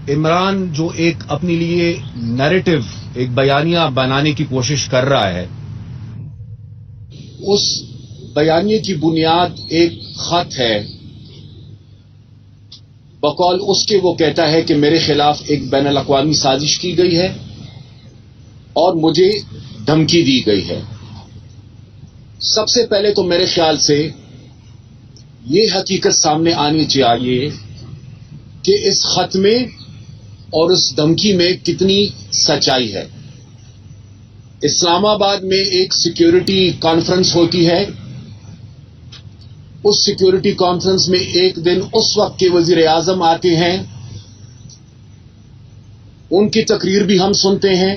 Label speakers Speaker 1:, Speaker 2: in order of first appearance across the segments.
Speaker 1: عمران جو ایک اپنے لیے نیریٹو، ایک بیانیہ بنانے کی کوشش کر رہا ہے، اس بیانیے کی بنیاد ایک خط ہے. بقول اس کے وہ کہتا ہے کہ میرے خلاف ایک بین الاقوامی سازش کی گئی ہے اور مجھے دھمکی دی گئی ہے. سب سے پہلے تو میرے خیال سے یہ حقیقت سامنے آنی چاہیے کہ اس خط میں اور اس دھمکی میں کتنی سچائی ہے. اسلام آباد میں ایک سیکیورٹی کانفرنس ہوتی ہے. اس سیکیورٹی کانفرنس میں ایک دن اس وقت کے وزیر اعظم آتے ہیں، ان کی تقریر بھی ہم سنتے ہیں،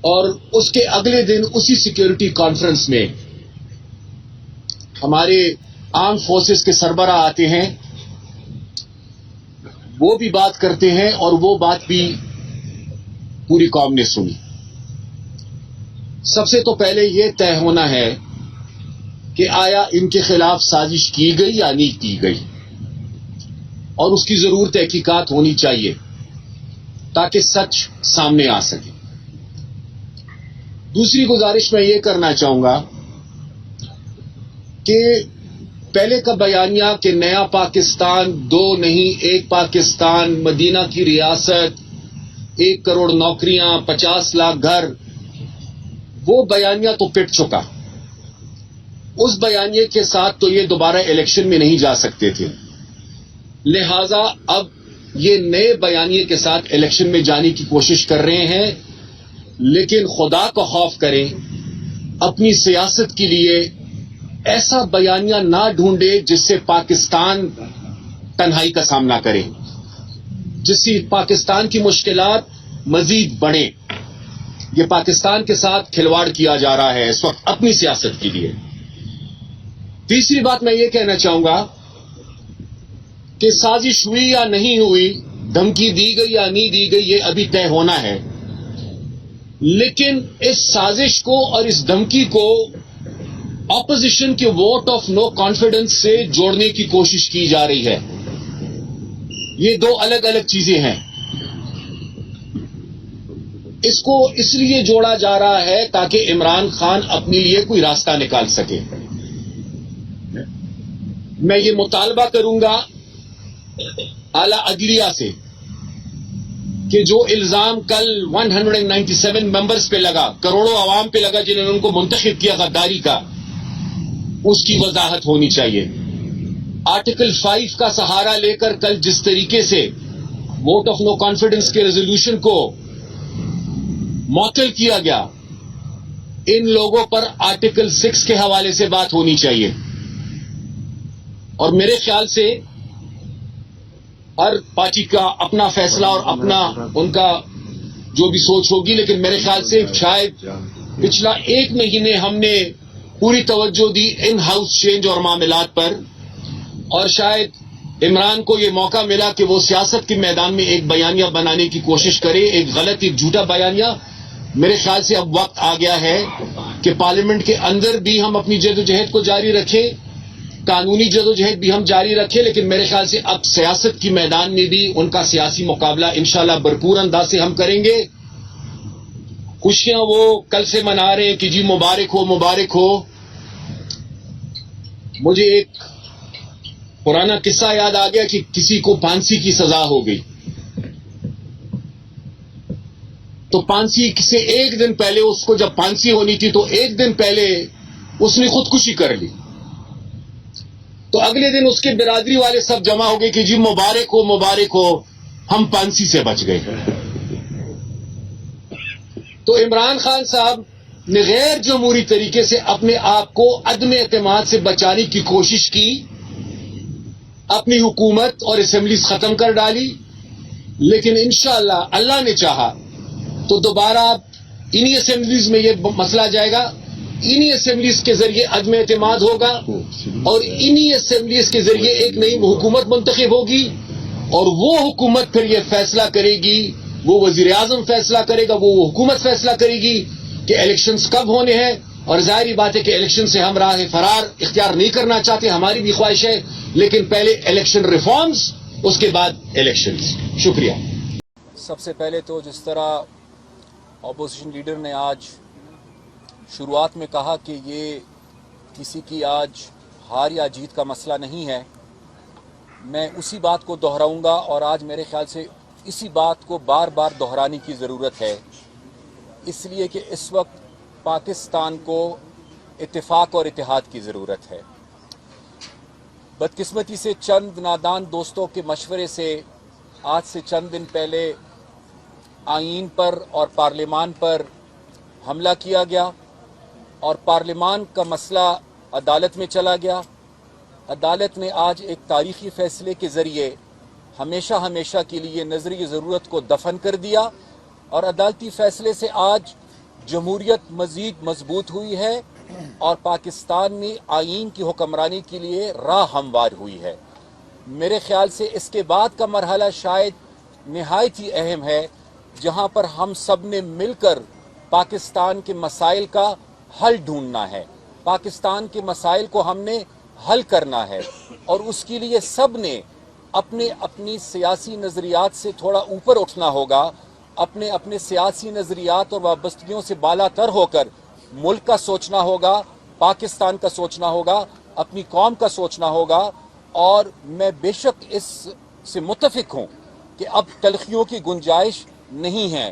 Speaker 1: اور اس کے اگلے دن اسی سیکیورٹی کانفرنس میں ہمارے آرم فورسز کے سربراہ آتے ہیں، وہ بھی بات کرتے ہیں، اور وہ بات بھی پوری قوم نے سنی. سب سے تو پہلے یہ طے ہونا ہے کہ آیا ان کے خلاف سازش کی گئی یا نہیں کی گئی، اور اس کی ضرور تحقیقات ہونی چاہیے تاکہ سچ سامنے آ سکے. دوسری گزارش میں یہ کرنا چاہوں گا کہ پہلے کا بیانیہ کہ نیا پاکستان دو نہیں ایک پاکستان، مدینہ کی ریاست، 1 کروڑ نوکریاں، 50 لاکھ گھر، وہ بیانیہ تو پٹ چکا. اس بیانیے کے ساتھ تو یہ دوبارہ الیکشن میں نہیں جا سکتے تھے، لہذا اب یہ نئے بیانیے کے ساتھ الیکشن میں جانے کی کوشش کر رہے ہیں. لیکن خدا کا خوف کریں، اپنی سیاست کے لیے ایسا بیانیہ نہ ڈھونڈے جس سے پاکستان تنہائی کا سامنا کرے، جس سے پاکستان کی مشکلات مزید بڑھیں. یہ پاکستان کے ساتھ کھلواڑ کیا جا رہا ہے اس وقت اپنی سیاست کے لیے. تیسری بات میں یہ کہنا چاہوں گا کہ سازش ہوئی یا نہیں ہوئی، دھمکی دی گئی یا نہیں دی گئی، یہ ابھی طے ہونا ہے. لیکن اس سازش کو اور اس دھمکی کو اپوزیشن کے ووٹ آف نو کانفیڈنس سے جوڑنے کی کوشش کی جا رہی ہے. یہ دو الگ الگ چیزیں ہیں. اس کو اس لیے جوڑا جا رہا ہے تاکہ عمران خان اپنے لیے کوئی راستہ نکال سکے. میں یہ مطالبہ کروں گا اعلی عدلیہ سے کہ جو الزام کل 197 ممبرز پہ لگا، کروڑوں عوام پہ لگا جنہوں نے ان کو منتخب کیا غداری کا، اس کی وضاحت ہونی چاہیے. آرٹیکل 5 کا سہارا لے کر کل جس طریقے سے ووٹ آف نو کانفیڈنس کے ریزولوشن کو معطل کیا گیا، ان لوگوں پر آرٹیکل 6 کے حوالے سے بات ہونی چاہیے. اور میرے خیال سے ہر پارٹی کا اپنا فیصلہ اور اپنا ان کا جو بھی سوچ ہوگی، لیکن میرے خیال سے شاید پچھلا 1 مہینے ہم نے پوری توجہ دی ان ہاؤس چینج اور معاملات پر، اور شاید عمران کو یہ موقع ملا کہ وہ سیاست کے میدان میں ایک بیانیہ بنانے کی کوشش کرے، ایک غلط، ایک جھوٹا بیانیہ. میرے خیال سے اب وقت آ گیا ہے کہ پارلیمنٹ کے اندر بھی ہم اپنی جدوجہد کو جاری رکھیں، قانونی جدوجہد بھی ہم جاری رکھیں، لیکن میرے خیال سے اب سیاست کی میدان میں بھی ان کا سیاسی مقابلہ انشاءاللہ بھرپور انداز سے ہم کریں گے. خوشیاں وہ کل سے منا رہے ہیں کہ جی مبارک ہو مبارک ہو. مجھے ایک پرانا قصہ یاد آ گیا کہ کسی کو پھانسی کی سزا ہو گئی، تو پھانسی سے ایک دن پہلے اس کو جب پھانسی ہونی تھی تو ایک دن پہلے اس نے خودکشی کر لی. تو اگلے دن اس کے برادری والے سب جمع ہو گئے کہ جی مبارک ہو ہم پھانسی سے بچ گئے. تو عمران خان صاحب نے غیر جمہوری طریقے سے اپنے آپ کو عدم اعتماد سے بچانے کی کوشش کی، اپنی حکومت اور اسمبلیز ختم کر ڈالی. لیکن انشاءاللہ اللہ نے چاہا تو دوبارہ انہی اسمبلیز میں یہ مسئلہ جائے گا، انہی اسمبلیز کے ذریعے عدم اعتماد ہوگا، اور انہی اسمبلیز کے ذریعے ایک نئی حکومت منتخب ہوگی، اور وہ حکومت پھر یہ فیصلہ کرے گی، وہ وزیر اعظم فیصلہ کرے گا، وہ حکومت فیصلہ کرے گی کہ الیکشنز کب ہونے ہیں. اور ظاہری بات ہے کہ الیکشن سے ہم راہ فرار اختیار نہیں کرنا چاہتے، ہماری بھی خواہش ہے، لیکن پہلے الیکشن ریفارمز اس کے بعد الیکشنز. شکریہ.
Speaker 2: سب سے پہلے تو جس طرح اپوزیشن لیڈر نے آج شروعات میں کہا کہ یہ کسی کی آج ہار یا جیت کا مسئلہ نہیں ہے، میں اسی بات کو دہراؤں گا، اور آج میرے خیال سے اسی بات کو بار بار دہرانے کی ضرورت ہے، اس لیے کہ اس وقت پاکستان کو اتفاق اور اتحاد کی ضرورت ہے. بدقسمتی سے چند نادان دوستوں کے مشورے سے آج سے چند دن پہلے آئین پر اور پارلیمان پر حملہ کیا گیا، اور پارلیمان کا مسئلہ عدالت میں چلا گیا. عدالت نے آج ایک تاریخی فیصلے کے ذریعے ہمیشہ کے لیے نظری ضرورت کو دفن کر دیا، اور عدالتی فیصلے سے آج جمہوریت مزید مضبوط ہوئی ہے اور پاکستان میں آئین کی حکمرانی کے لیے راہ ہموار ہوئی ہے. میرے خیال سے اس کے بعد کا مرحلہ شاید نہایت ہی اہم ہے، جہاں پر ہم سب نے مل کر پاکستان کے مسائل کا حل ڈھونڈنا ہے. پاکستان کے مسائل کو ہم نے حل کرنا ہے، اور اس کے لیے سب نے اپنی سیاسی نظریات سے تھوڑا اوپر اٹھنا ہوگا، اپنے سیاسی نظریات اور وابستگیوں سے بالا تر ہو کر ملک کا سوچنا ہوگا، پاکستان کا سوچنا ہوگا، اپنی قوم کا سوچنا ہوگا. اور میں بے شک اس سے متفق ہوں کہ اب تلخیوں کی گنجائش نہیں ہے.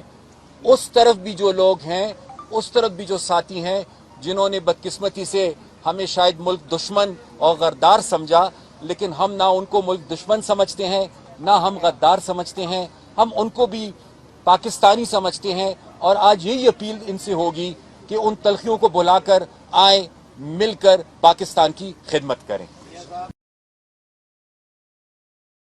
Speaker 2: اس طرف بھی جو لوگ ہیں، اس طرف بھی جو ساتھی ہیں جنہوں نے بدقسمتی سے ہمیں شاید ملک دشمن اور غدار سمجھا، لیکن ہم نہ ان کو ملک دشمن سمجھتے ہیں، نہ ہم غدار سمجھتے ہیں، ہم ان کو بھی پاکستانی سمجھتے ہیں. اور آج یہی اپیل ان سے ہوگی کہ ان تلخیوں کو بھلا کر آئیں، مل کر پاکستان کی خدمت کریں.